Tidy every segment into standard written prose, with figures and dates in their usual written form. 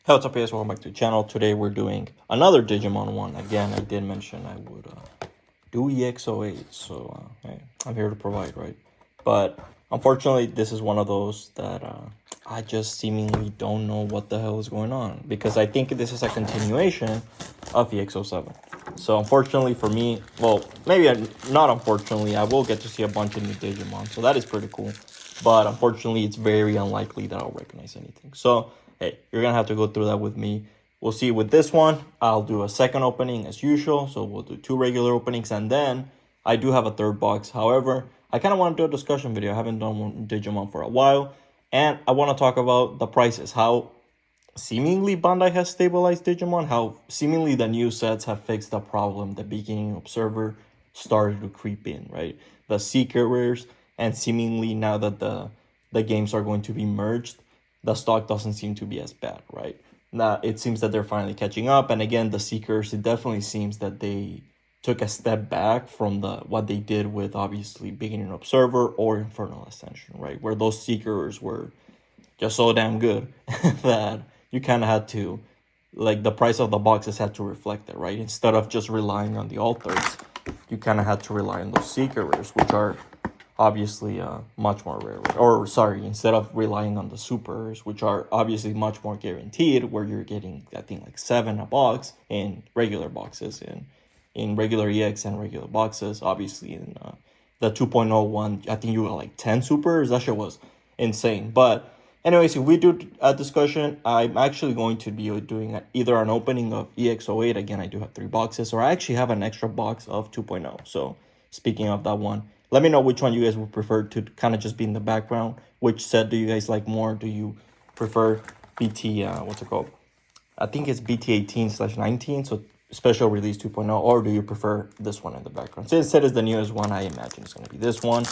Hey, what's up, guys? Welcome back to the channel. Today we're doing another Digimon one. Again, I did mention I would do EX08, so hey, I'm here to provide, right? But unfortunately, this is one of those that I just seemingly don't know what the hell is going on, because I think this is a continuation of EX07. So unfortunately for me, well, not unfortunately, I will get to see a bunch of new Digimon, so that is pretty cool. But unfortunately, it's very unlikely that I'll recognize anything. So hey, you're gonna have to go through that with me. We'll see with this one. I'll do a second opening as usual. So we'll do 2 regular openings, and then I do have a third box. However, I kind of want to do a discussion video. I haven't done one Digimon for a while. And I want to talk about the prices. How seemingly Bandai has stabilized Digimon. How seemingly the new sets have fixed the problem the beginning observer started to creep in, right? The Seekers, and seemingly now that the games are going to be merged, the stock doesn't seem to be as bad, right? Now it seems that they're finally catching up. And again, the Seekers, it definitely seems that they took a step back from what they did with obviously Beginning Observer or Infernal Ascension, right? Where those Seekers were just so damn good that you kind of had to, like, the price of the boxes had to reflect it, right? Instead of just relying on the alters, you kind of had to rely on those Seekers, which are obviously much more rare. Or sorry, instead of relying on the supers, which are obviously much more guaranteed, where you're getting, I think, like 7 a box in regular boxes, in regular EX and regular boxes. Obviously in the 2.0 one, I think you got like 10 supers. That shit was insane. But anyways, if we do a discussion, I'm actually going to be doing either an opening of EX08. Again, I do have 3 boxes, or I actually have an extra box of 2.0. So speaking of that one, let me know which one you guys would prefer to kind of just be in the background. Which set do you guys like more? Do you prefer BT, what's it called? I think it's BT18/19, so special release 2.0, or do you prefer this one in the background? So instead is the newest one, I imagine it's going to be this one.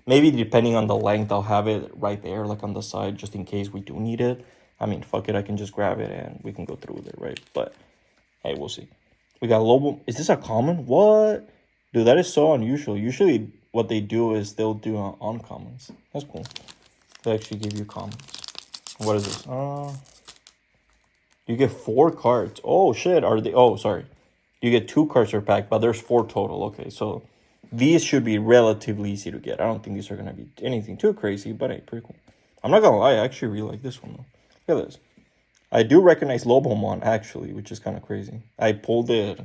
Maybe depending on the length, I'll have it right there, like on the side, just in case we do need it. I mean, fuck it, I can just grab it and we can go through with it, right? But hey, we'll see. We got Lobo. Is this a common? What? Dude, that is so unusual. Usually what they do is they'll do uncommons. That's cool. They actually give you commons. What is this? You get 4 cards. Oh, shit. Are they? Oh, sorry. You get 2 cards per pack, but there's 4 total. Okay, so these should be relatively easy to get. I don't think these are going to be anything too crazy, but hey, pretty cool. I'm not going to lie. I actually really like this one, though. Look at this. I do recognize Lobomon, actually, which is kind of crazy. I pulled it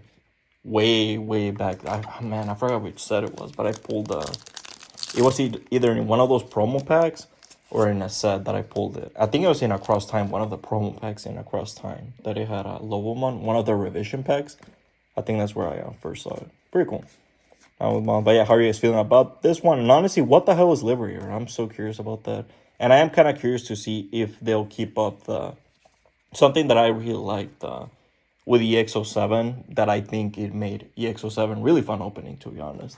way back. Man, I forgot which set it was, but I pulled it was either in one of those promo packs or in a set that I pulled it. I think it was in Across Time, one of the promo packs in Across Time, that it had a Lobomon, one of the revision packs. I think that's where I first saw it. Pretty cool. But yeah, how are you guys feeling about this one? And honestly, what the hell is Liberator? I'm so curious about that. And I am kind of curious to see if they'll keep up something that I really liked with EX07, that I think it made EX07 really fun opening, to be honest,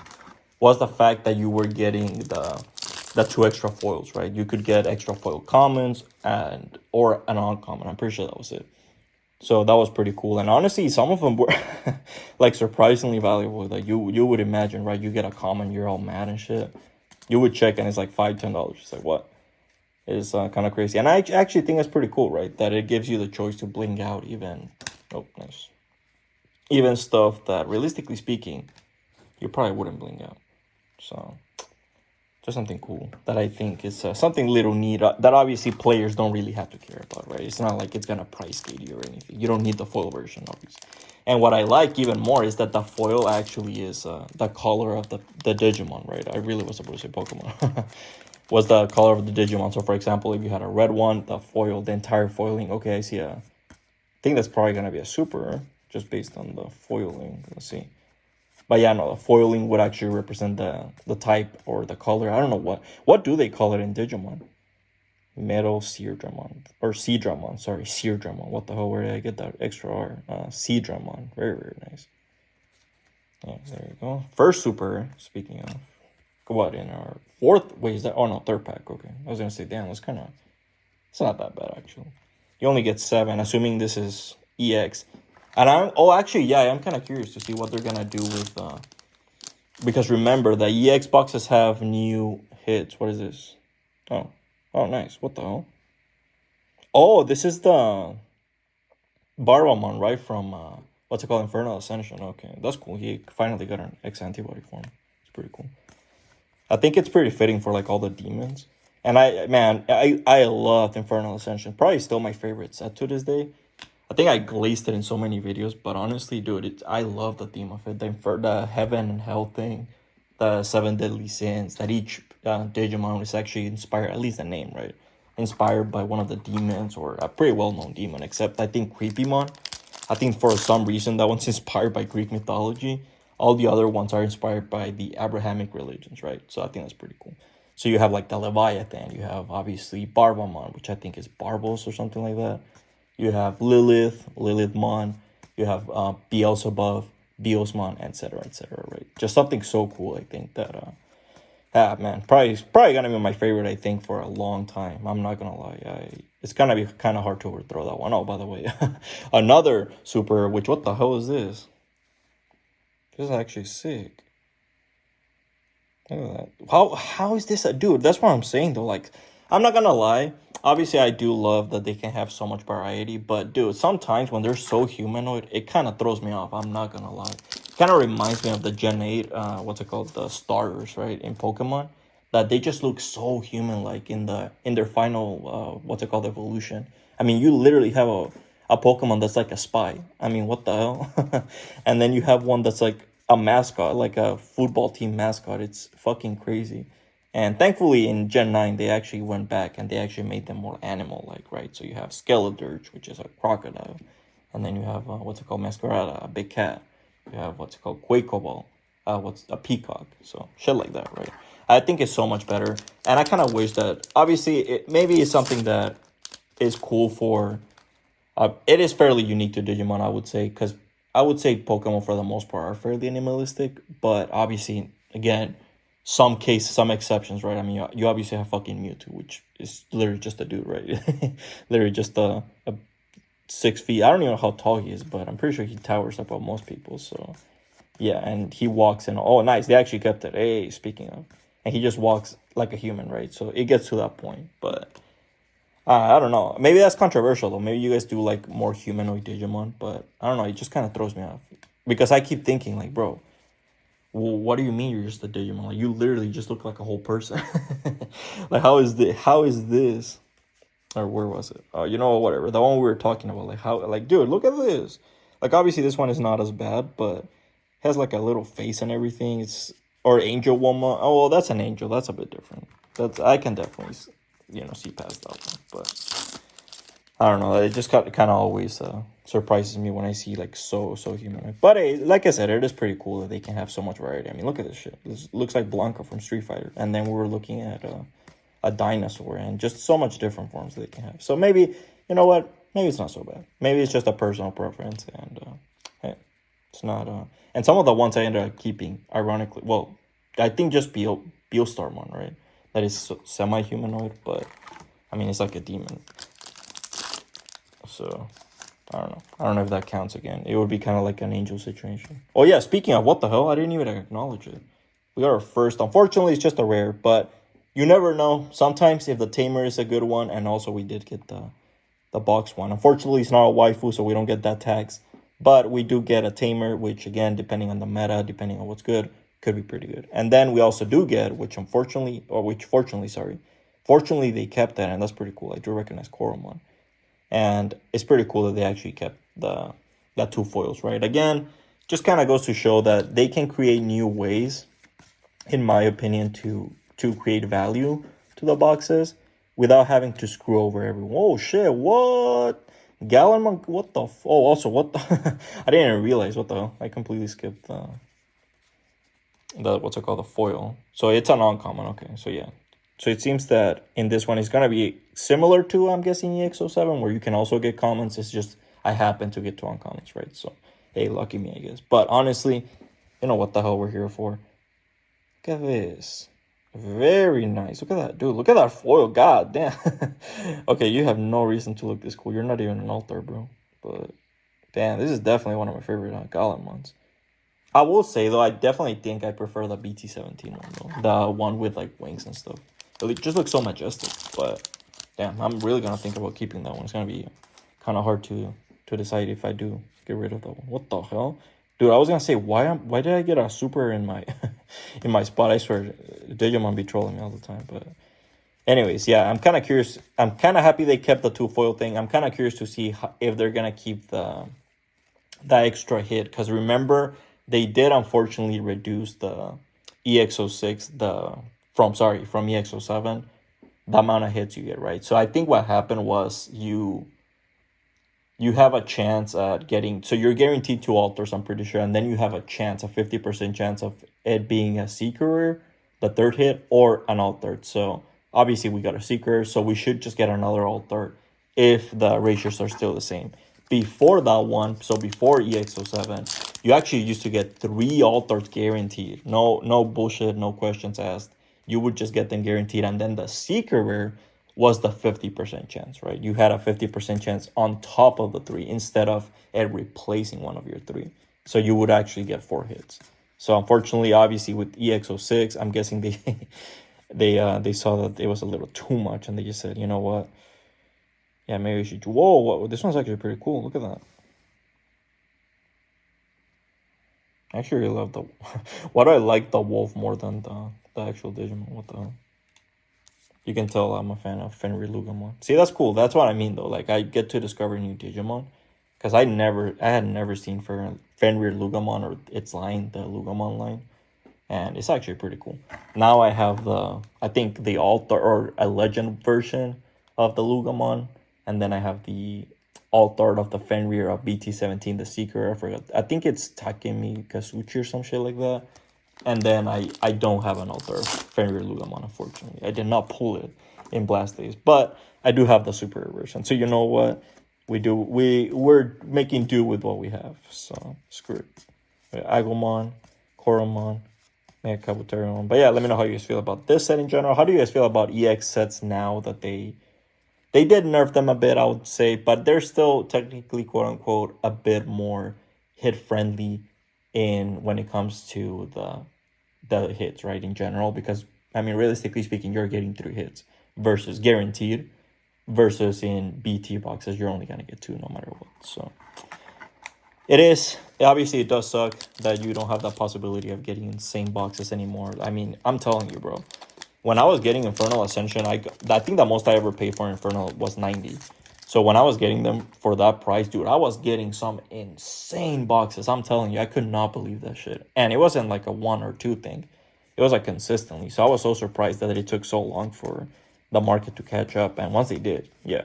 was the fact that you were getting the 2 extra foils, right? You could get extra foil commons or an uncommon. I'm pretty sure that was it. So that was pretty cool. And honestly, some of them were like surprisingly valuable. Like you would imagine, right? You get a common, you're all mad and shit. You would check and it's like $5-10. It's like, what? It's kind of crazy. And I actually think that's pretty cool, right? That it gives you the choice to bling out even, oh, nice. Even stuff that, realistically speaking, you probably wouldn't bling out. So just something cool that I think is something little neat that obviously players don't really have to care about, right? It's not like it's gonna price gate you or anything. You don't need the foil version, obviously. And what I like even more is that the foil actually is the color of the Digimon, right? I really was supposed to say Pokemon. Was the color of the Digimon. So for example, if you had a red one, the foil, the entire foiling, okay, I see I think that's probably gonna be a super, just based on the foiling. Let's see. But yeah, no, the foiling would actually represent the type or the color. I don't know what do they call it in Digimon? Metal Seerdramon, or Seedramon. Sorry, Seerdramon. What the hell? Where did I get that extra R? Seedramon. Very nice. Yeah, there you go. First super. Speaking of, what, in our 4th? Wait, is that? Oh no, 3rd pack. Okay, I was gonna say, damn, it's not that bad actually. You only get 7, assuming this is EX. And actually, yeah, I'm kind of curious to see what they're gonna do with because remember the EX boxes have new hits. What is this? Oh, nice. What the hell? Oh, this is the Barbamon, right, from, what's it called, Infernal Ascension. Okay, that's cool. He finally got an X antibody form. It's pretty cool. I think it's pretty fitting for, like, all the demons. And I loved Infernal Ascension. Probably still my favorite set to this day. I think I glazed it in so many videos, but honestly, dude, I love the theme of it. The heaven and hell thing, the seven deadly sins, that each Digimon is actually inspired, at least the name, right? Inspired by one of the demons, or a pretty well-known demon, except I think Creepymon. I think for some reason that one's inspired by Greek mythology. All the other ones are inspired by the Abrahamic religions, right? So I think that's pretty cool. So you have like the Leviathan, you have obviously Barbamon, which I think is Barbos or something like that. You have Lilith, Lilithmon, you have Beelzebub, Beelzemon, etc., right? Just something so cool, I think, that man, probably gonna be my favorite, I think, for a long time. I'm not gonna lie. It's gonna be kind of hard to overthrow that one. Oh, by the way, another super, which, what the hell is this? This is actually sick. Look at that. How is this a dude? That's what I'm saying though. Like, I'm not gonna lie. Obviously, I do love that they can have so much variety, but dude, sometimes when they're so humanoid, it kind of throws me off. I'm not gonna lie. Kind of reminds me of the Gen 8, what's it called, the starters, right, in Pokemon, that they just look so human-like in their final, what's it called, evolution. I mean, you literally have a Pokemon that's like a spy. I mean, what the hell? And then you have one that's like a mascot, like a football team mascot. It's fucking crazy. And thankfully in Gen 9, they actually went back and they actually made them more animal-like, right? So you have Skeledirge, which is a crocodile. And then you have, what's it called, Masquerada, a big cat. You have, what's it called, Quakeball, what's a peacock. So shit like that, right? I think it's so much better. And I kind of wish that, obviously, maybe it's something that is cool for, it is fairly unique to Digimon, I would say, because I would say Pokemon for the most part are fairly animalistic, but obviously, again, some cases, some exceptions, right? I mean, you obviously have fucking Mewtwo, which is literally just a dude, right? Literally just a 6 feet. I don't even know how tall he is, but I'm pretty sure he towers above most people. So yeah, and he walks in. Oh, nice. They actually kept it. Hey, speaking of, and he just walks like a human, right? So it gets to that point, but I don't know. Maybe that's controversial though. Maybe you guys do like more humanoid Digimon, but I don't know. It just kind of throws me off because I keep thinking like, bro, well, what do you mean you're just a Digimon? Like, you literally just look like a whole person. Like, how is this? How is this? Or where was it? You know, whatever. The one we were talking about. Like, how? Like, dude, look at this. Like, obviously, this one is not as bad, but has like a little face and everything. It's or Angel Woman. Oh, well, that's an angel. That's a bit different. That's I can definitely, see past that one. But I don't know. It just kind of always surprises me when I see like so human. But hey, like I said, it is pretty cool that they can have so much variety. I mean, look at this shit. This looks like Blanca from Street Fighter, and then we were looking at a dinosaur and just so much different forms they can have. So maybe, you know what? Maybe it's not so bad. Maybe it's just a personal preference, and hey, it's not. And some of the ones I ended up keeping, ironically, well, I think just Beelstar one, right? That is semi-humanoid, but I mean, it's like a demon. So I don't know. I don't know if that counts again. It would be kind of like an angel situation. Oh yeah, speaking of, what the hell? I didn't even acknowledge it. We got our first. Unfortunately, it's just a rare, but you never know. Sometimes if the tamer is a good one, and also we did get the box one. Unfortunately, it's not a waifu, so we don't get that tax. But we do get a tamer, which again, depending on the meta, depending on what's good, could be pretty good. And then we also do get, fortunately they kept that, and that's pretty cool. I do recognize Koromon. And it's pretty cool that they actually kept that two foils, right? Again, just kind of goes to show that they can create new ways, in my opinion, to create value to the boxes without having to screw over everyone. Oh shit, what? Gallerman, what the oh, also, what the I didn't even realize, what the hell? I completely skipped the what's it called, the foil. So it's an uncommon, okay, so yeah. So it seems that in this one, it's going to be similar to, I'm guessing, EX07, where you can also get commons. It's just I happen to get to uncommons, right? So, hey, lucky me, I guess. But honestly, you know what the hell we're here for. Look at this. Very nice. Look at that, dude. Look at that foil. God damn. Okay, you have no reason to look this cool. You're not even an altar, bro. But, damn, this is definitely one of my favorite Golem ones. I will say, though, I definitely think I prefer the BT17 one, though. The one with, like, wings and stuff. It just looks so majestic, but damn, I'm really gonna think about keeping that one. It's gonna be kind of hard to to decide if I do get rid of that one. What the hell? Dude, I was gonna say, why did I get a super in my in my spot? I swear, Digimon be trolling me all the time. But anyways, yeah, I'm kind of curious. I'm kind of happy they kept the 2 foil thing. I'm kind of curious to see if they're gonna keep that extra hit, because remember they did unfortunately reduce the EX06 from EX07, the amount of hits you get, right? So I think what happened was you have a chance at getting, so you're guaranteed 2 alters, I'm pretty sure, and then you have a chance, a 50% chance of it being a Seeker, the 3rd hit, or an altered. So obviously we got a Seeker, so we should just get another altered if the ratios are still the same. Before that one, so before EX07, you actually used to get 3 altered guaranteed. No bullshit, no questions asked. You would just get them guaranteed, and then the Seeker rare was the 50% chance, right? You had a 50% chance on top of the 3 instead of it replacing one of your 3. So you would actually get 4 hits. So unfortunately, obviously with EX06, I'm guessing they saw that it was a little too much, and they just said, you know what? Yeah, maybe we should. Whoa, this one's actually pretty cool. Look at that. I actually really love the. Why do I like the wolf more than the actual Digimon? What the hell? You can tell I'm a fan of Fenrir Lugamon. See, that's cool. That's what I mean, though. Like, I get to discover new Digimon, because I had never seen Fenrir Lugamon or its line, the Lugamon line, and it's actually pretty cool. Now I have I think the altar or a legend version of the Lugamon, and then I have the alt-art of the Fenrir of BT17, the Seeker. I forgot. I think it's Takemi Kasuchi or some shit like that. And then I don't have an altar of Fenrir Lugamon, unfortunately. I did not pull it in Blast Days, but I do have the super version. So you know what? We're making do with what we have. So screw it. Agumon, Koromon, Mega Kabuterimon. But yeah, let me know how you guys feel about this set in general. How do you guys feel about EX sets now that they did nerf them a bit, I would say, but they're still technically, quote unquote, a bit more hit friendly when it comes to the hits, right, in general, because I mean, realistically speaking, you're getting 3 hits versus guaranteed, versus in BT boxes you're only gonna get 2 no matter what. So it does suck that you don't have that possibility of getting insane boxes anymore. I mean, I'm telling you, bro, when I was getting Infernal Ascension, I think the most I ever paid for Infernal was 90. So when I was getting them for that price, dude, I was getting some insane boxes. I'm telling you, I could not believe that shit. And it wasn't like a 1 or 2 thing. It was like consistently. So I was so surprised that it took so long for the market to catch up. And once they did, yeah,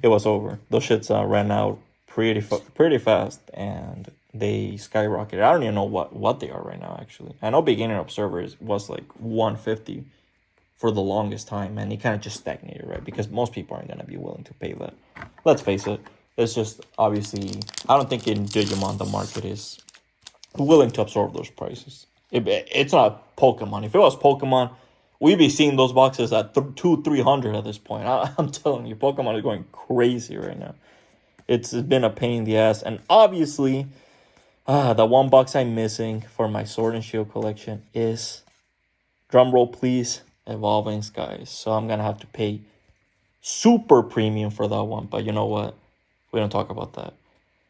it was over. Those shits ran out pretty fast, and they skyrocketed. I don't even know what they are right now, actually. I know Beginner Observers was like 150 for the longest time, and it kind of just stagnated, right? Because most people aren't going to be willing to pay that. Let's face it. It's just, obviously, I don't think in Digimon the market is willing to absorb those prices. It's not Pokemon. If it was Pokemon, we'd be seeing those boxes at 200-300 at this point. I'm telling you, Pokemon is going crazy right now. It's been a pain in the ass. And obviously, the one box I'm missing for my Sword and Shield collection is, drumroll please, Evolving Skies. So I'm going to have to pay super premium for that one. But you know what? We don't talk about that.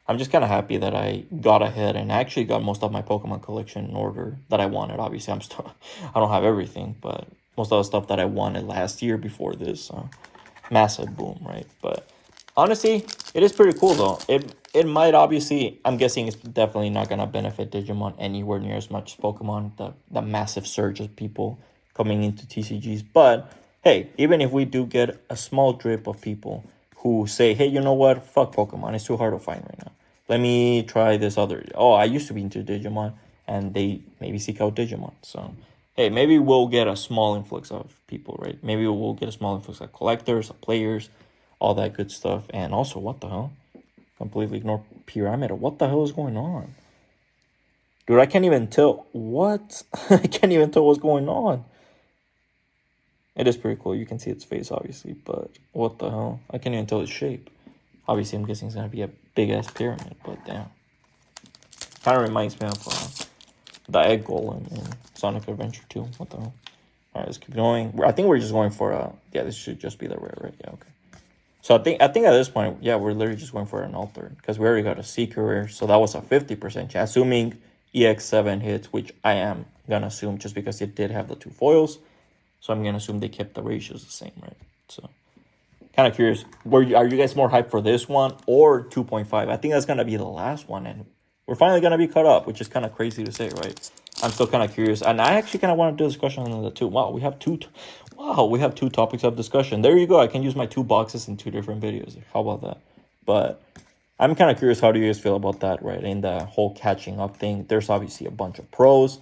I'm just kind of happy that I got ahead and actually got most of my Pokemon collection in order that I wanted. Obviously, I don't have everything, but most of the stuff that I wanted last year before this massive boom, right? But honestly, it is pretty cool though. It might, obviously, I'm guessing it's definitely not gonna benefit Digimon anywhere near as much as Pokemon, the massive surge of people coming into TCGs. But hey, even if we do get a small drip of people who say, hey, you know what, fuck Pokemon, it's too hard to find right now, let me try this other, I used to be into Digimon, and they maybe seek out Digimon. So hey, maybe we'll get a small influx of people, right? Maybe we'll get a small influx of collectors, of players, all that good stuff. And also, what the hell? Completely ignore Pyramid. What the hell is going on? Dude, I can't even tell. What? I can't even tell what's going on. It is pretty cool. You can see its face, obviously. But what the hell? I can't even tell its shape. Obviously, I'm guessing it's going to be a big-ass pyramid. But damn. Kind of reminds me of the Egg Golem in Sonic Adventure 2. What the hell? Alright, let's keep going. I think we're just going for... yeah, this should just be the rare, right? Yeah, okay. So I think at this point, yeah, we're literally just going for an alter because we already got a Seeker, so that was a 50% chance, assuming EX7 hits, which I am gonna assume just because it did have the two foils. So I'm gonna assume they kept the ratios the same, right? So kind of curious, are you guys more hyped for this one or 2.5? I think that's gonna be the last one, and we're finally gonna be caught up, which is kind of crazy to say, right? I'm still kind of curious, and I actually kind of want to do a discussion on the two. Wow, we have two. Wow, we have two topics of discussion. There you go. I can use my two boxes in two different videos. How about that? But I'm kind of curious. How do you guys feel about that, right? In the whole catching up thing, there's obviously a bunch of pros,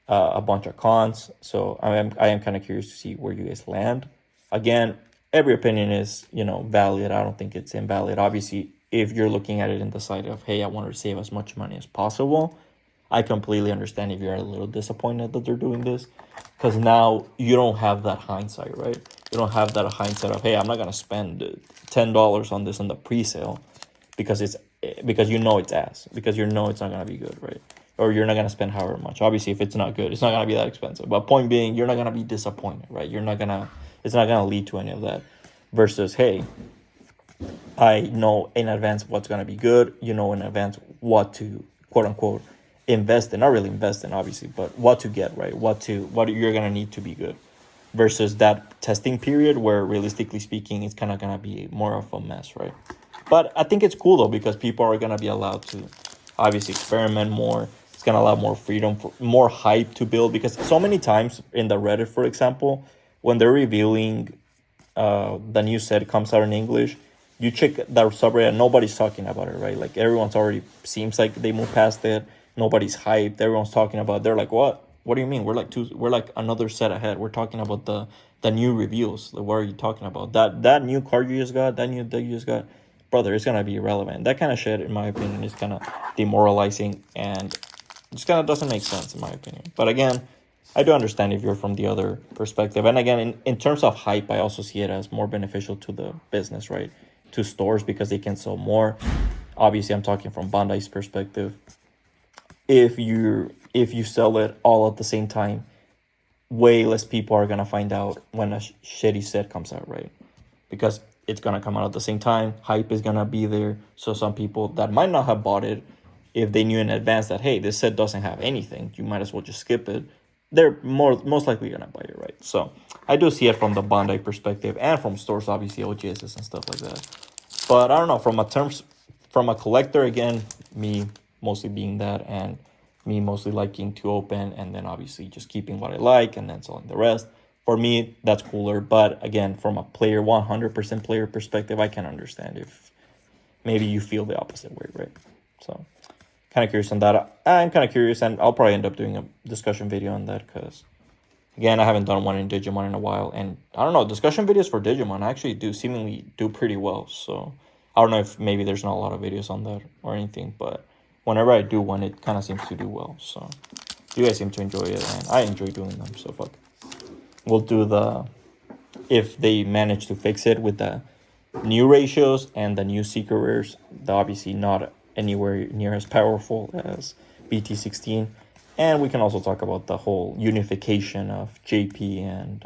a bunch of cons. So I am kind of curious to see where you guys land. Again, every opinion is valid. I don't think it's invalid. Obviously, if you're looking at it in the side of, hey, I want to save as much money as possible, I completely understand if you're a little disappointed that they're doing this, because now you don't have that hindsight, right? You don't have that hindsight of, hey, I'm not gonna spend $10 on this on the pre-sale because it's ass, because it's not gonna be good, right? Or you're not gonna spend however much. Obviously, if it's not good, it's not gonna be that expensive. But point being, you're not gonna be disappointed, right? It's not gonna lead to any of that. Versus, hey, I know in advance what's gonna be good. You know in advance what to quote unquote invest in. Not really invest in, obviously, but what to get, right? What you're gonna need to be good. Versus that testing period where realistically speaking, it's kind of gonna be more of a mess, right? But I think it's cool though because people are gonna be allowed to obviously experiment more. It's gonna allow more freedom, for more hype to build, because so many times in the Reddit, for example, when they're revealing the new set comes out in English, you check that subreddit, nobody's talking about it, right? Like everyone's already seems like they moved past it. Nobody's hyped. Everyone's talking about it. They're like, what? What do you mean? We're like another set ahead. We're talking about the new reveals. What are you talking about? That new card you just got, that you just got, brother, it's gonna be irrelevant. That kind of shit, in my opinion, is kind of demoralizing and just kind of doesn't make sense, in my opinion. But again, I do understand if you're from the other perspective. And again, in terms of hype, I also see it as more beneficial to the business, right? To stores, because they can sell more. Obviously, I'm talking from Bandai's perspective. If you sell it all at the same time, way less people are gonna find out when a shitty set comes out, right? Because it's gonna come out at the same time. Hype is gonna be there. So some people that might not have bought it, if they knew in advance that, hey, this set doesn't have anything, you might as well just skip it, they're most likely gonna buy it, right? So I do see it from the Bandai perspective and from stores, obviously OGSs and stuff like that. But I don't know, from a collector, again, me mostly being that, and me mostly liking to open and then obviously just keeping what I like and then selling the rest. For me, that's cooler. But again, from a player, 100% player perspective, I can understand if maybe you feel the opposite way, right? So kind of curious on that. I'm kind of curious, and I'll probably end up doing a discussion video on that because, again, I haven't done one in Digimon in a while. And I don't know, discussion videos for Digimon actually seemingly do pretty well. So I don't know if maybe there's not a lot of videos on that or anything, but whenever I do one, it kind of seems to do well. So you guys seem to enjoy it, and I enjoy doing them. So fuck. We'll do if they manage to fix it with the new ratios and the new Seeker rares, they're obviously not anywhere near as powerful as BT16. And we can also talk about the whole unification of JP and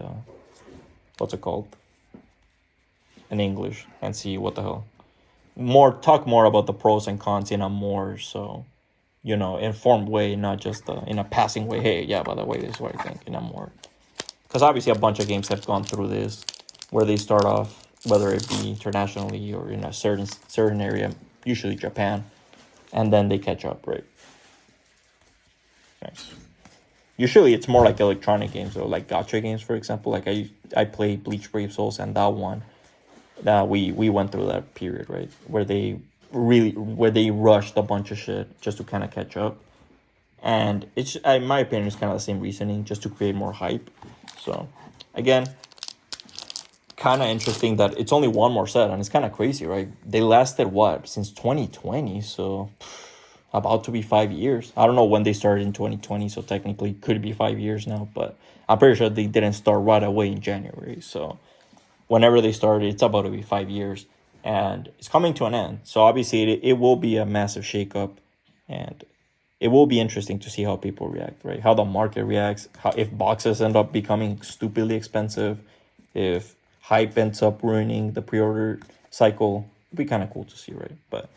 what's it called in English, and see what the hell. Talk more about the pros and cons in a more informed way, not just in a passing way. Hey, yeah, by the way, this is what I think. In a more, because obviously a bunch of games have gone through this, where they start off, whether it be internationally or in a certain area, usually Japan, and then they catch up, right? Nice. Usually it's more like electronic games or like gacha games, for example. Like I played Bleach Brave Souls, and that one, that we went through that period, right, where they rushed a bunch of shit just to kind of catch up. And it's, in my opinion, it's kind of the same reasoning, just to create more hype. So again, kind of interesting that it's only one more set, and it's kind of crazy, right? They lasted since 2020, so about to be 5 years. I don't know when they started in 2020, so technically could be 5 years now, but I'm pretty sure they didn't start right away in January. So whenever they started, it's about to be 5 years, and it's coming to an end. So obviously it will be a massive shakeup, and it will be interesting to see how people react, right? How the market reacts, if boxes end up becoming stupidly expensive, if hype ends up ruining the pre-order cycle. It'd be kind of cool to see, right? But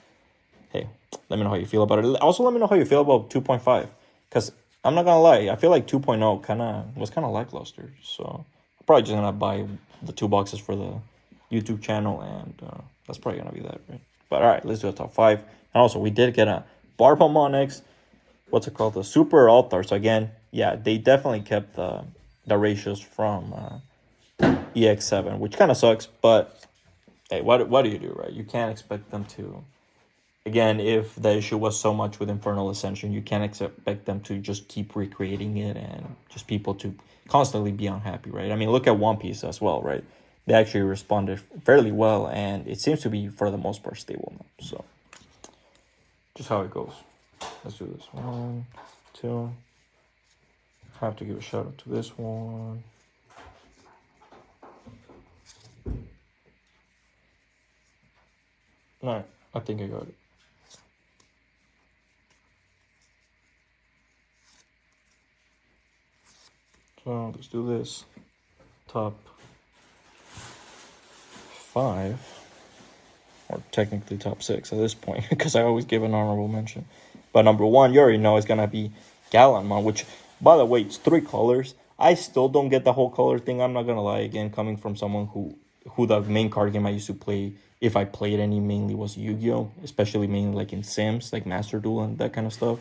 hey, let me know how you feel about it. Also, let me know how you feel about 2.5. Because I'm not going to lie, I feel like 2.0 was kind of lackluster. So I'm probably just going to buy the 2 boxes for the YouTube channel. And that's probably going to be that, right? But all right, let's do a top 5. And also, we did get a Barbamon X. What's it called? The Super Altar. So again, yeah, they definitely kept the ratios from EX7, which kind of sucks. But hey, what do you do, right? You can't expect them to. Again, if the issue was so much with Infernal Ascension, you can't expect them to just keep recreating it and just people to constantly be unhappy, right? I mean, look at One Piece as well, right? They actually responded fairly well, and it seems to be, for the most part, stable now. So, just how it goes. Let's do this. 1, 2. Have to give a shout out to this one. No, I think I got it. So let's do this. Top 5, or technically top 6 at this point, because I always give an honorable mention. But number 1, you already know, is gonna be Gallantmon, which, by the way, it's 3 colors. I still don't get the whole color thing. I'm not gonna lie. Again, coming from someone who the main card game I used to play, if I played any, mainly was Yu-Gi-Oh, especially mainly like in Sims, like Master Duel and that kind of stuff.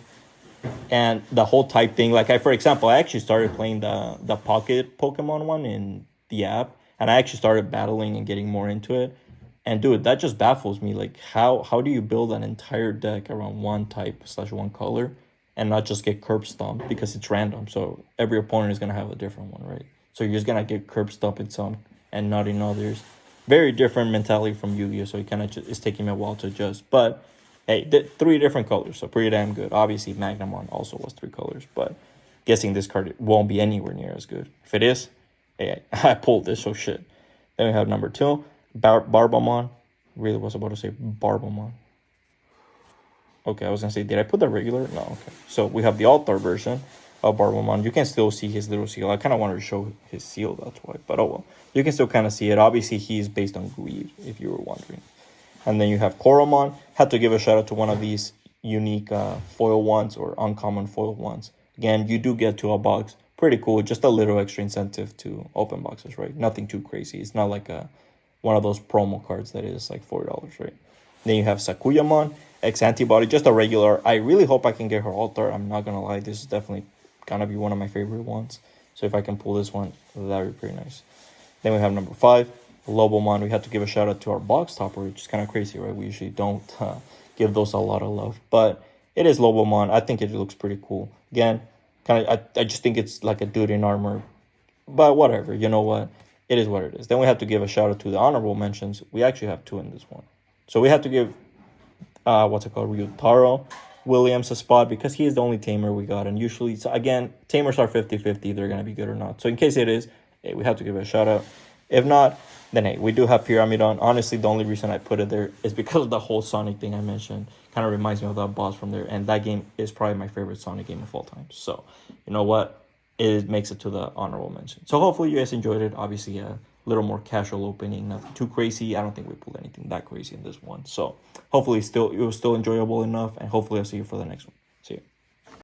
And the whole type thing, like for example, I actually started playing the pocket Pokemon one in the app, and I actually started battling and getting more into it. And dude, that just baffles me. Like, how do you build an entire deck around one type / one color, and not just get curb stomped because it's random? So every opponent is gonna have a different one, right? So you're just gonna get curb stomped in some and not in others. Very different mentality from Yu-Gi-Oh. So it kind of it's taking me a while to adjust, but hey, 3 different colors, so pretty damn good. Obviously, Magnamon also was 3 colors, but guessing this card won't be anywhere near as good. If it is, hey, I pulled this, so shit. Then we have number 2, Barbamon. Really was about to say Barbamon. Okay, I was gonna say, did I put the regular? No, okay. So we have the Altar version of Barbamon. You can still see his little seal. I kind of wanted to show his seal, that's why. But oh well. You can still kind of see it. Obviously, he's based on Greed, if you were wondering. And then you have Koromon. Had to give a shout out to one of these unique foil ones or uncommon foil ones. Again, you do get to a box. Pretty cool. Just a little extra incentive to open boxes, right? Nothing too crazy. It's not like one of those promo cards that is like $4, right? Then you have Sakuyamon, X-Antibody, just a regular. I really hope I can get her Altar. I'm not going to lie. This is definitely going to be one of my favorite ones. So if I can pull this one, that would be pretty nice. Then we have number 5, Lobomon. We have to give a shout out to our box topper, which is kind of crazy, right? We usually don't give those a lot of love, but it is Lobomon. I think it looks pretty cool. Again, I just think it's like a dude in armor, but whatever. You know what? It is what it is. Then we have to give a shout out to the honorable mentions. We actually have 2 in this one, so we have to give Ryutaro Williams a spot because he is the only tamer we got, and usually, so again, tamers are 50-50. They're gonna be good or not. So in case it is, hey, we have to give it a shout out. If not, then hey, we do have Pyramidon. Honestly, the only reason I put it there is because of the whole Sonic thing I mentioned. Kind of reminds me of that boss from there, and that game is probably my favorite Sonic game of all time. So, you know what? It makes it to the honorable mention. So hopefully you guys enjoyed it. Obviously, a little more casual opening, nothing too crazy. I don't think we pulled anything that crazy in this one. So hopefully it was still enjoyable enough, and hopefully I'll see you for the next one.